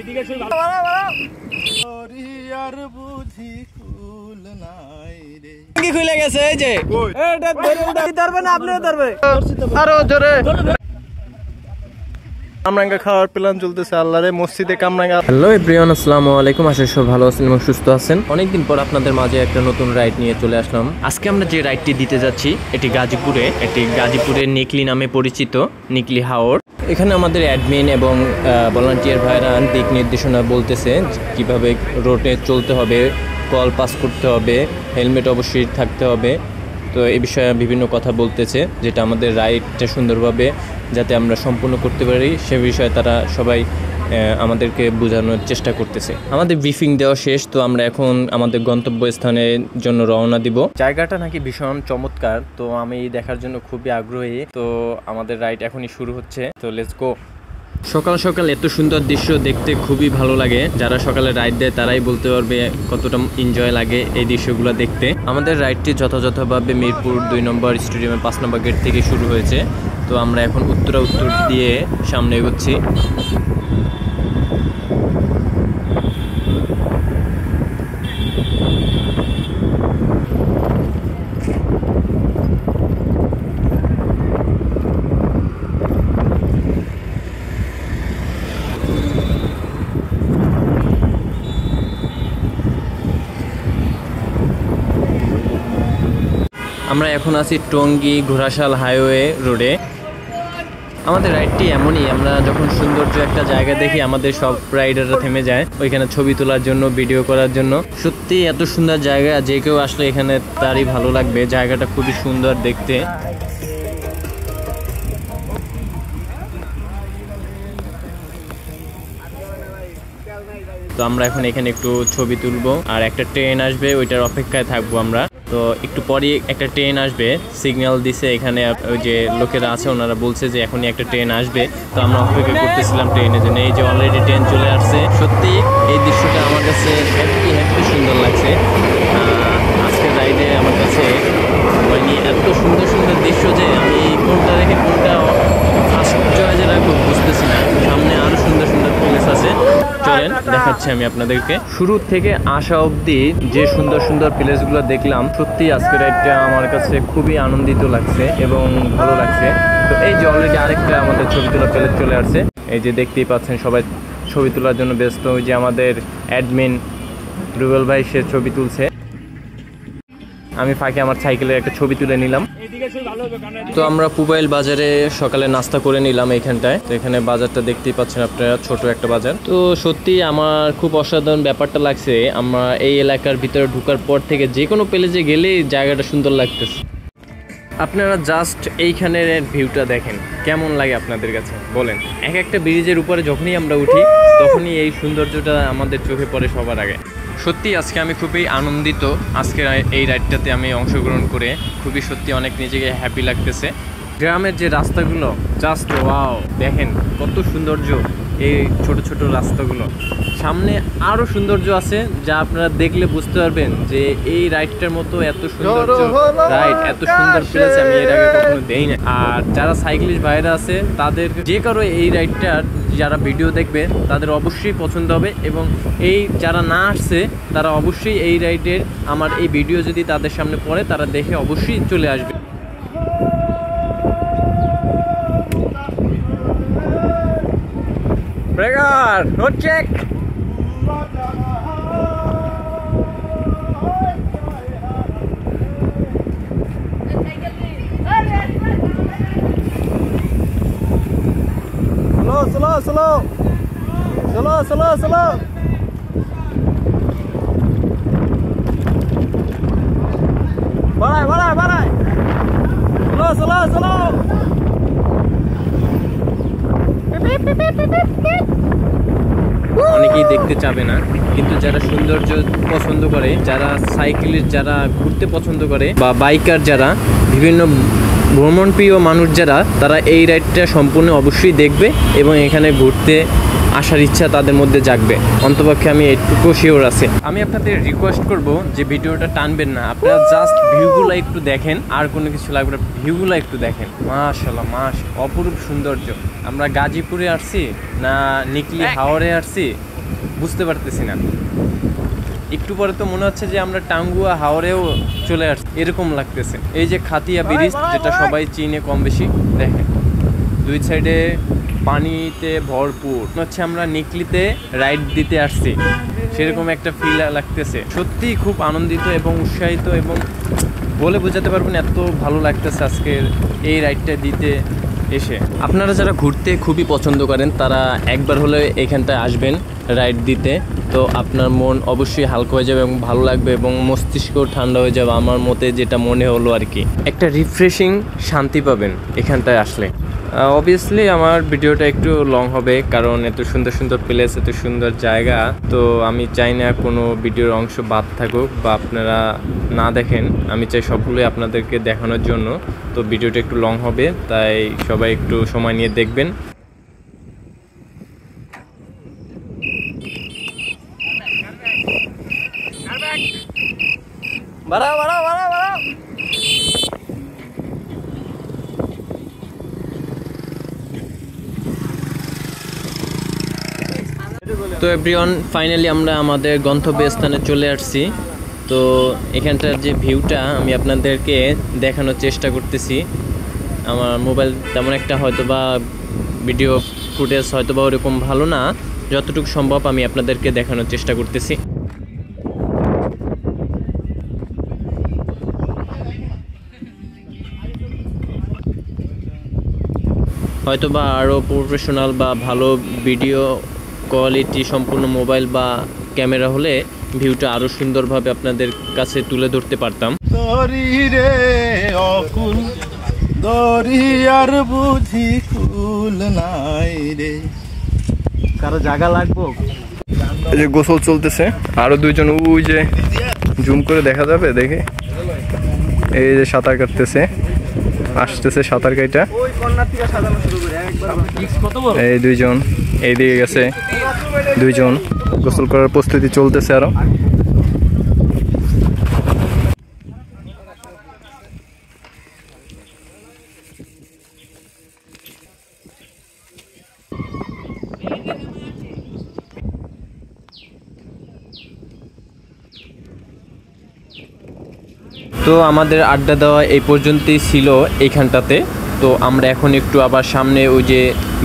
খুলে গেছে এই যে ধরবে না আপনিও ধরবে আরো জোরে কামরাঙ্গা খাওয়ার প্ল্যান চলতেছে আল্লাহরে মসজিদে কামরাঙ্গা। হ্যালো এভরিওয়ান, আসসালামু আলাইকুম। আশা করি সব ভালো আছেন এবং সুস্থ আছেন। অনেকদিন পর আপনাদের মাঝে একটা নতুন রাইড নিয়ে চলে আসলাম। আজকে আমরা যে রাইডটি দিতে যাচ্ছি এটি গাজীপুরের নিকলি নামে পরিচিত, নিকলি হাওর। এখানে আমাদের অ্যাডমিন এবং ভলান্টিয়ার ভাইরা দিক নির্দেশনা বলতেছে কিভাবে রোডে চলতে হবে, কল পাস করতে হবে, হেলমেট অবশ্যই থাকতে হবে। তো এই বিষয়ে বিভিন্ন কথা বলতেছে, যেটা আমাদের রাইডটা সুন্দরভাবে যাতে আমরা সম্পূর্ণ করতে পারি সে বিষয়ে তারা সবাই আমাদেরকে বোঝানোর চেষ্টা করতেছে। আমাদের ব্রিফিং দেওয়া শেষ, তো আমরা এখন আমাদের গন্তব্যস্থানের জন্য রওনা দিব। জায়গাটা নাকি ভীষণ চমৎকার, তো আমি দেখার জন্য খুবই আগ্রহী। তো আমাদের রাইড এখনই শুরু হচ্ছে, তো লেটস গো। সকাল সকাল এত সুন্দর দৃশ্য দেখতে খুবই ভালো লাগে। যারা সকালে রাইড দেয় তারাই বলতে পারবে কতটা এনজয় লাগে এই দৃশ্যগুলো দেখতে। আমাদের রাইডটি যথাযথভাবে মিরপুর 2 নম্বর স্টেডিয়ামের 5 নম্বর গেট থেকে শুরু হয়েছে। তো আমরা এখন উত্তর দিয়ে সামনে এগোচ্ছি। আমরা এখন আছি টঙ্গী ঘোড়াশাল হাইওয়ে রোডে। আমাদের রাইডটি এমনই, আমরা যখন সৌন্দর্য একটা জায়গা দেখি আমাদের সব রাইডাররা থেমে যায় ওইখানে ছবি তোলার জন্য, ভিডিও করার জন্য। সত্যি এত সুন্দর জায়গা, যে কেউ আসলে এখানে তারই ভালো লাগবে। জায়গাটা খুবই সুন্দর দেখতে। তো আমরা এখন এখানে একটু ছবি তুলবো, আর একটা ট্রেন আসবে ওইটার অপেক্ষায় থাকবো আমরা। তো একটু পরেই একটা ট্রেন আসবে, সিগন্যাল দিছে এখানে ওই যে লোকেরা আছে ওনারা বলছে যে এখনই একটা ট্রেন আসবে। তো আমরা অপেক্ষা করতেছিলাম ট্রেনের জন্য। এই যে অলরেডি ট্রেন চলে আসছে। সত্যি এই দৃশ্যটা আমার কাছে হ্যাপি সুন্দর লাগছে। আজকের রাইডে আমার কাছে মানে এত সুন্দর সুন্দর দৃশ্য যে আমি কোনটা রেখে কোনটা ফার্স্ট চয়েসে রাখবো বুঝতেছি না। সামনে আরো সুন্দর সুন্দর প্লেস আছে, চলেন দেখাচ্ছি আমি আপনাদেরকে। শুরু থেকে আসা অবধি যে সুন্দর সুন্দর প্লেসগুলো দেখলাম, সত্যি আজকের রাইডটা আমার কাছে খুবই আনন্দিত লাগছে এবং ভালো লাগছে। তো এই যে অলরেডি আরেকটা আমাদের ছবি তোলা প্লেস চলে আসছে। এই যে দেখতেই পাচ্ছেন সবাই ছবি তোলার জন্য ব্যস্ত। ওই যে আমাদের অ্যাডমিন রুবেল ভাই, সে ছবি তুলছে। আমি ফাঁকে আমার সাইকেলের একটা ছবি তুলে নিলাম। তো আমরা পুবাইল বাজারে সকালে নাস্তা করে নিলাম এইখানটায়। তো এখানে বাজারটা দেখতেই পাচ্ছেন আপনারা, ছোট একটা বাজার। তো সত্যি আমার খুব অসাধারণ ব্যাপারটা লাগছে। আমরা এই এলাকার ভিতরে ঢোকার পর থেকে যে কোনো প্লেসে গেলেই জায়গাটা সুন্দর লাগতেছে। আপনারা জাস্ট এইখানের ভিউটা দেখেন, কেমন লাগে আপনাদের কাছে বলেন। এক একটা ব্রিজের উপরে যখনই আমরা উঠি তখনই এই সৌন্দর্যটা আমাদের চোখে পড়ে সবার আগে। সত্যি আজকে আমি খুবই আনন্দিত। আজকে এই রাইডটাতে আমি অংশগ্রহণ করে খুবই সত্যি অনেক নিজেকে হ্যাপি লাগতেছে। গ্রামের যে রাস্তাগুলো জাস্ট ওয়াও, দেখেন কত সৌন্দর্য এই ছোট ছোট রাস্তাগুলো। সামনে আরও সৌন্দর্য আছে যা আপনারা দেখলে বুঝতে পারবেন যে এই রাইডটার মতো এত সৌন্দর্য রাইড, এত সুন্দর প্লেস আমি এর আগে কখনো দেই না। আর যারা সাইক্লিস্ট ভাইরা আছে তাদের যে কারো এই রাইডটার যারা ভিডিও দেখবে তাদের অবশ্যই পছন্দ হবে, এবং এই যারা না আসছে তারা অবশ্যই এই রাইডের আমার এই ভিডিও যদি তাদের সামনে পড়ে তারা দেখে অবশ্যই চলে আসবে। Breaker no check. স্লো বাড়ায় স্লো। অনেকেই দেখতে চাবে না, কিন্তু যারা সৌন্দর্য পছন্দ করে, যারা সাইকেলিস্ট, যারা ঘুরতে পছন্দ করে, বা বাইকার, যারা বিভিন্ন ভ্রমণপ্রিয় মানুষ যারা, তারা এই রাইডটা সম্পূর্ণ অবশ্যই দেখবে এবং এখানে ঘুরতে আসার ইচ্ছা তাদের মধ্যে জাগবে। অন্তপক্ষে আমি এইটুকু শিওর আছে। আমি আপনাদের রিকোয়েস্ট করব যে ভিডিওটা টানবেন না, আপনারা জাস্ট ভিউগুলো একটু দেখেন, আর কোনো কিছু লাগবে না, ভিউগুলো একটু দেখেন। মাশাআল্লাহ, অপরূপ সৌন্দর্য। আমরা গাজীপুরে আসছি না নিকলি হাওরে আসছি বুঝতে পারতেছি না। একটু পরে তো মনে হচ্ছে যে আমরা টাঙ্গুয়া হাওরেও চলে আসছি, এরকম লাগতেছে। এই যে খাতিয়া ব্রিজ, যেটা সবাই চিনে কম বেশি, দেখেন দুই সাইডে পানিতে ভরপুর, হচ্ছে আমরা নিকলিতে রাইড দিতে আসছি, সেরকম একটা ফিল লাগতেছে। সত্যি খুব আনন্দিত এবং উৎসাহিত, এবং বলে বোঝাতে পারবেন এত ভালো লাগতেছে আজকের এই রাইডটা দিতে এসে। আপনারা যারা ঘুরতে খুবই পছন্দ করেন তারা একবার হলে এখানটায় আসবেন রাইড দিতে, তো আপনার মন অবশ্যই হালকা হয়ে যাবে এবং ভালো লাগবে এবং মস্তিষ্ক ঠান্ডা হয়ে যাবে। আমার মতে যেটা মনে হলো আর কি, একটা রিফ্রেশিং শান্তি পাবেন এখানটায় আসলে। অবভিয়াসলি আমার ভিডিওটা একটু লং হবে, কারণ এত সুন্দর সুন্দর প্লেস, এত সুন্দর জায়গা, তো আমি চাই না কোনো ভিডিওর অংশ বাদ থাকুক বা আপনারা না দেখেন। আমি চাই সবগুলোই আপনাদেরকে দেখানোর জন্য, তো ভিডিওটা একটু লং হবে, তাই সবাই একটু সময় নিয়ে দেখবেন। বাড়াও বাড়াও বাড়াও বাড়াও। তো এভরিওয়ান, ফাইনালি আমরা আমাদের গন্তব্যস্থানে চলে আসছি। তো এখানটার যে ভিউটা আমি আপনাদেরকে দেখানোর চেষ্টা করতেছি। আমার মোবাইল তেমন একটা হয়তো বা ভিডিও ফুটেজ হয়তো বা ওরকম ভালো না, যতটুকু সম্ভব আমি আপনাদেরকে দেখানোর চেষ্টা করতেছি। হয়তো বা আরও প্রফেশনাল বা ভালো ভিডিও কোয়ালিটি সম্পূর্ণ মোবাইল বা ক্যামেরা হলে ভিউটা আরও সুন্দরভাবে আপনাদের কাছে তুলে ধরতে পারতাম। কারো জায়গা লাগবো, এই যে গোসল চলতেছে, আরো দুইজন ওই যে জুম করে দেখা যাবে, দেখে এই যে সাঁতার কাটতেছে, আসতেছে সাঁতার কাটা। এই দুইজন এইদিকে গেছে, দুইজন গোসল করার প্রস্তুতি চলতেছে আরো। তো আমাদের আড্ডা দেওয়া এই পর্যন্তই ছিল এইখানটাতে। তো আমরা এখন একটু আবার সামনে ওই যে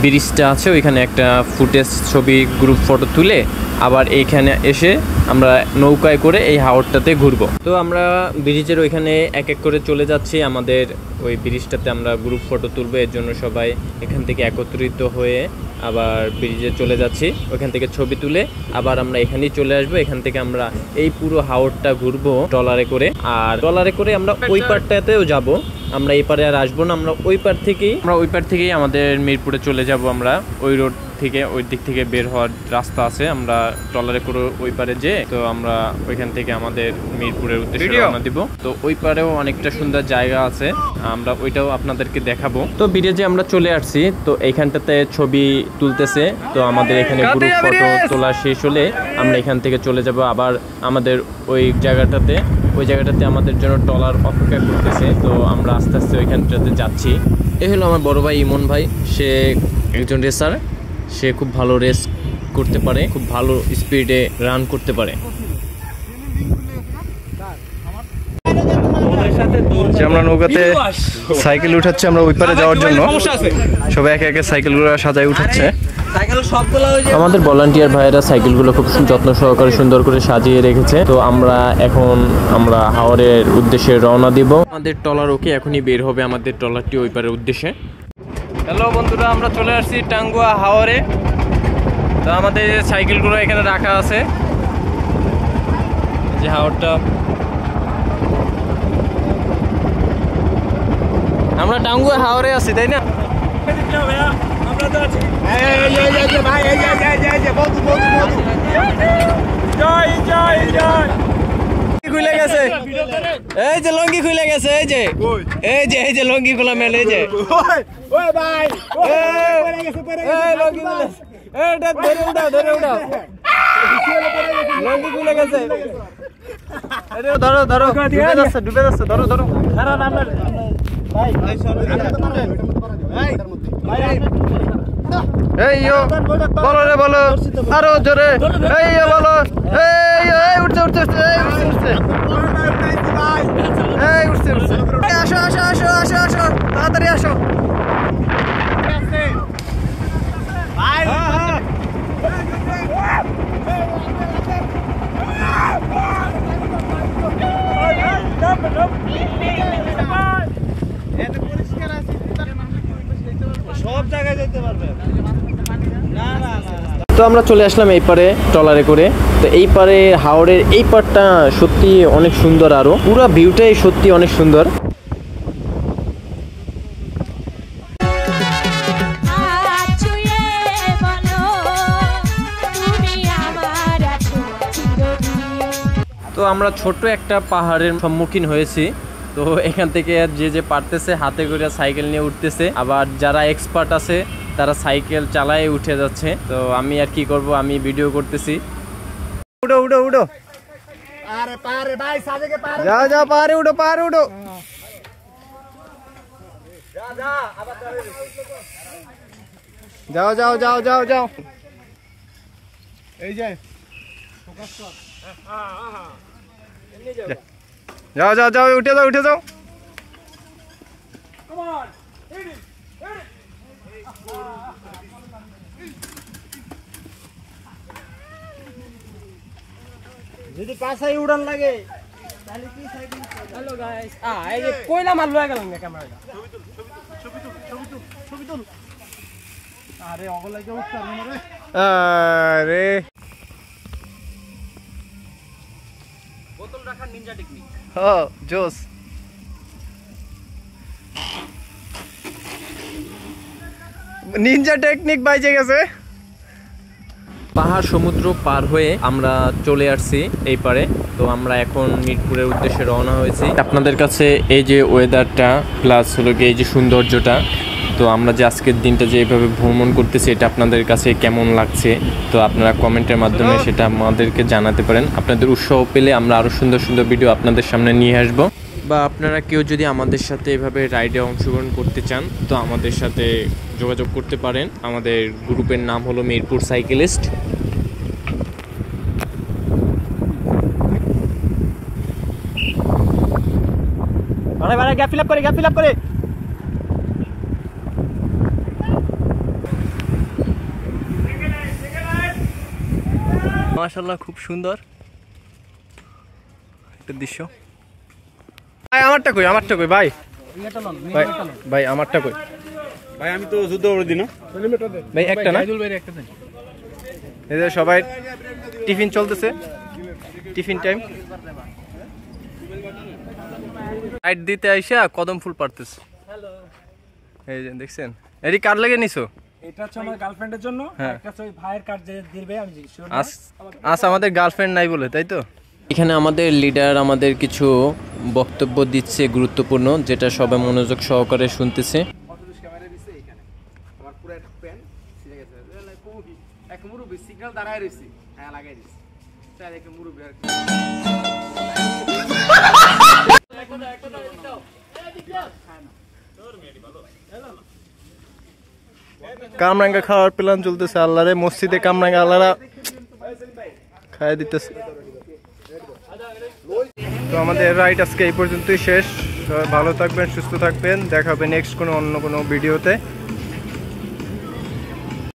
ব্রিজটা আছে, ওইখানে একটা ফুটেজ ছবি গ্রুপ ফটো তুলে আবার এইখানে এসে আমরা নৌকায় করে এই হাওরটাতে ঘুরবো। তো আমরা ব্রিজের ওইখানে এক এক করে চলে যাচ্ছি, আমাদের ওই ব্রিজটাতে আমরা গ্রুপ ফটো তুলবো, এর জন্য সবাই এখান থেকে একত্রিত হয়ে আবার ব্রিজে চলে যাচ্ছি। ওইখান থেকে ছবি তুলে আবার আমরা এখানেই চলে আসবো। এখান থেকে আমরা এই পুরো হাওরটা ঘুরবো ট্রলারে করে, আর ট্রলারে করে আমরা ওই পারটাতেও যাব। আমরা এই পারে আর আসবো না, আমরা ওই পার থেকেই আমাদের মিরপুরে চলে যাব। আমরা ওই রোড থেকে, ওই দিক থেকে বের হওয়ার রাস্তা আছে, আমরা ট্রলারে করে ওই পারে যে, তো আমরা ওইখান থেকে আমাদের মিরপুরের উদ্দেশ্যে রওনা দিব। তো ওই পারেও অনেকটা সুন্দর জায়গা আছে, আমরা ওইটাও আপনাদেরকে দেখাবো। তো ব্রিজে আমরা চলে আসছি, তো এইখানটাতে ছবি তুলতেছে। তো আমাদের এখানে গ্রুপ ফটো তোলা শেষ হলে আমরা এখান থেকে চলে যাব আবার আমাদের ওই জায়গাটাতে আমাদের জন্য ট্রলার অপেক্ষা করতেছে। তো আমরা আস্তে আস্তে ওইখানটাতে যাচ্ছি। এই হলো আমার বড় ভাই ইমন ভাই, সে একজন রেসার, সে খুব ভালো রেস করতে পারে, খুব ভালো স্পিডে রান করতে পারে। আমরা নৌকাতে সাইকেল উঠাচ্ছি, আমরা ওই পারে যাওয়ার জন্য সবাই একে একে সাইকেলগুলো সাজায় উঠাচ্ছে। আমাদের ভলান্টিয়ার ভাইয়েরা সাইকেলগুলো খুব যত্ন সহকারে সুন্দর করে সাজিয়ে রেখেছে। তো আমরা হাওরের উদ্দেশ্যে রওনা দিব। আমাদের ট্রলার ওকে এখনই বের হবে, আমাদের ট্রলারটি ওই পারের উদ্দেশ্যে। হ্যালো বন্ধুরা, আমরা চলে আসছি টাঙ্গুয়া হাওরে। তো আমাদের সাইকেলগুলো এখানে রাখা আছে, যে হাওরটা। আমরা টাঙ্গুয়া হাওরে আছি, তাই না? খুলে গেছে, এই যে লঙ্গি খুলে গেছে, এই যে লঙ্গি খোলা মেলে, এই যে ধরে উঠাও লঙ্গি খুলে গেছে। ধরো ধরো, ডুবে যাচ্ছে, ধরো ধরো। ভাই এই বলো রে বলো আরো জোরে এই বলো এই উঠছে উঠছে উঠছে এই উঠছে উঠছে আসো আসো আসো আসো আসো তাড়াতাড়ি আসো সব জায়গায় যেতে পারবে তো আমরা চলে আসলাম এই পারে ট্রলারে করে তো এই পারে হাওড়ের এই পারটা সত্যি অনেক সুন্দর আরো পুরো ভিউটাই সত্যি অনেক সুন্দর তো আমরা ছোট একটা পাহাড়ের সম্মুখীন হয়েছি তো এখান থেকে যে যে পারতেছে হাতে করে সাইকেল নিয়ে উঠতেছে আবার যারা এক্সপার্ট আছে তারা সাইকেল চালায় উঠে যাচ্ছে তো আমি আর কি করব আমি ভিডিও করতেছি উঠো উঠো উঠো আরে পারে ভাই সাজেকে পারে যাও যাও পারে উঠো যা যা আবার যাও যাও যাও যাও যাও এই যে ফোকাস কর হ্যাঁ এমনি যাও যাও যাও উঠে যাও কাম অন যদি পাশাই উড়ান লাগে তাহলে কি সাইকেল হ্যালো গাইস এই যে কয়লা মাল লয়ে গেলাম না ক্যামেরাটা ছবি তুল আরে ওগুলা কি উঠছ না রে আরে বোতল রাখার নিনজা টেকনিক জোস নিনজা টেকনিক বাইজে গেছে পাহাড় সমুদ্র পার হয়ে আমরা চলে আসছি এই পারে তো আমরা এখন মিরপুরের উদ্দেশ্যে রওনা হয়েছি আপনাদের কাছে এই যে ওয়েদারটা প্লাস হলো এই যে সৌন্দর্যটা তো আমরা যে আজকের দিনটা যে এইভাবে ভ্রমণ করতেছি এটা আপনাদের কাছে কেমন লাগছে তো আপনারা কমেন্টের মাধ্যমে সেটা আমাদেরকে জানাতে পারেন আপনাদের উৎসাহ পেলে আমরা আরও সুন্দর সুন্দর ভিডিও আপনাদের সামনে নিয়ে আসবো বা আপনারা কেউ যদি আমাদের সাথে এভাবে রাইডে অংশগ্রহণ করতে চান তো আমাদের সাথে যোগাযোগ করতে পারেন আমাদের গ্রুপের নাম হলো Mirpur cyclist gap fill up করে মাশাআল্লাহ খুব সুন্দর একটা দৃশ্য ভাই আমারটা কই ভাই ভাই আমারটা কই ভাই আমি তো যুদ্ধ করে দিই না ভাই একটা না এই যে সবাই টিফিন চলতেছে টিফিন টাইম রাইড দিতে আইসা কদম ফুল পারতেছে হ্যালো এই যে দেখছেন এরি কার লাগে নিছো এটা হচ্ছে আমার গার্লফ্রেন্ডের জন্য একটা ওই ভাইয়ের কার্ড যে দিবে আমি শিওর আজ আমাদের গার্লফ্রেন্ড নাই বলে তাই তো এখানে আমাদের লিডার আমাদের কিছু বক্তব্য দিচ্ছে গুরুত্বপূর্ণ যেটা সবাই মনোযোগ সহকারে শুনতেছে ক্যামেরা দিছে এখানে আমার পুরো একটা পেন ছিড়ে গেছে এক মুরুবি সিগন্যাল দাঁড়ায় রইছি হ্যাঁ লাগাই দিছি তাই এক মুরুবি আর কামরাঙ্গা খাওয়ার প্ল্যান চলতেছে আল্লাহরে মসজিদে কামরাঙ্গা আল্লাহরা খাইয়ে দিতেছে তো আমাদের রাইড আজকে এই পর্যন্তই শেষ ভালো থাকবেন সুস্থ থাকবেন দেখা হবে নেক্সট কোনো অন্য কোনো ভিডিওতে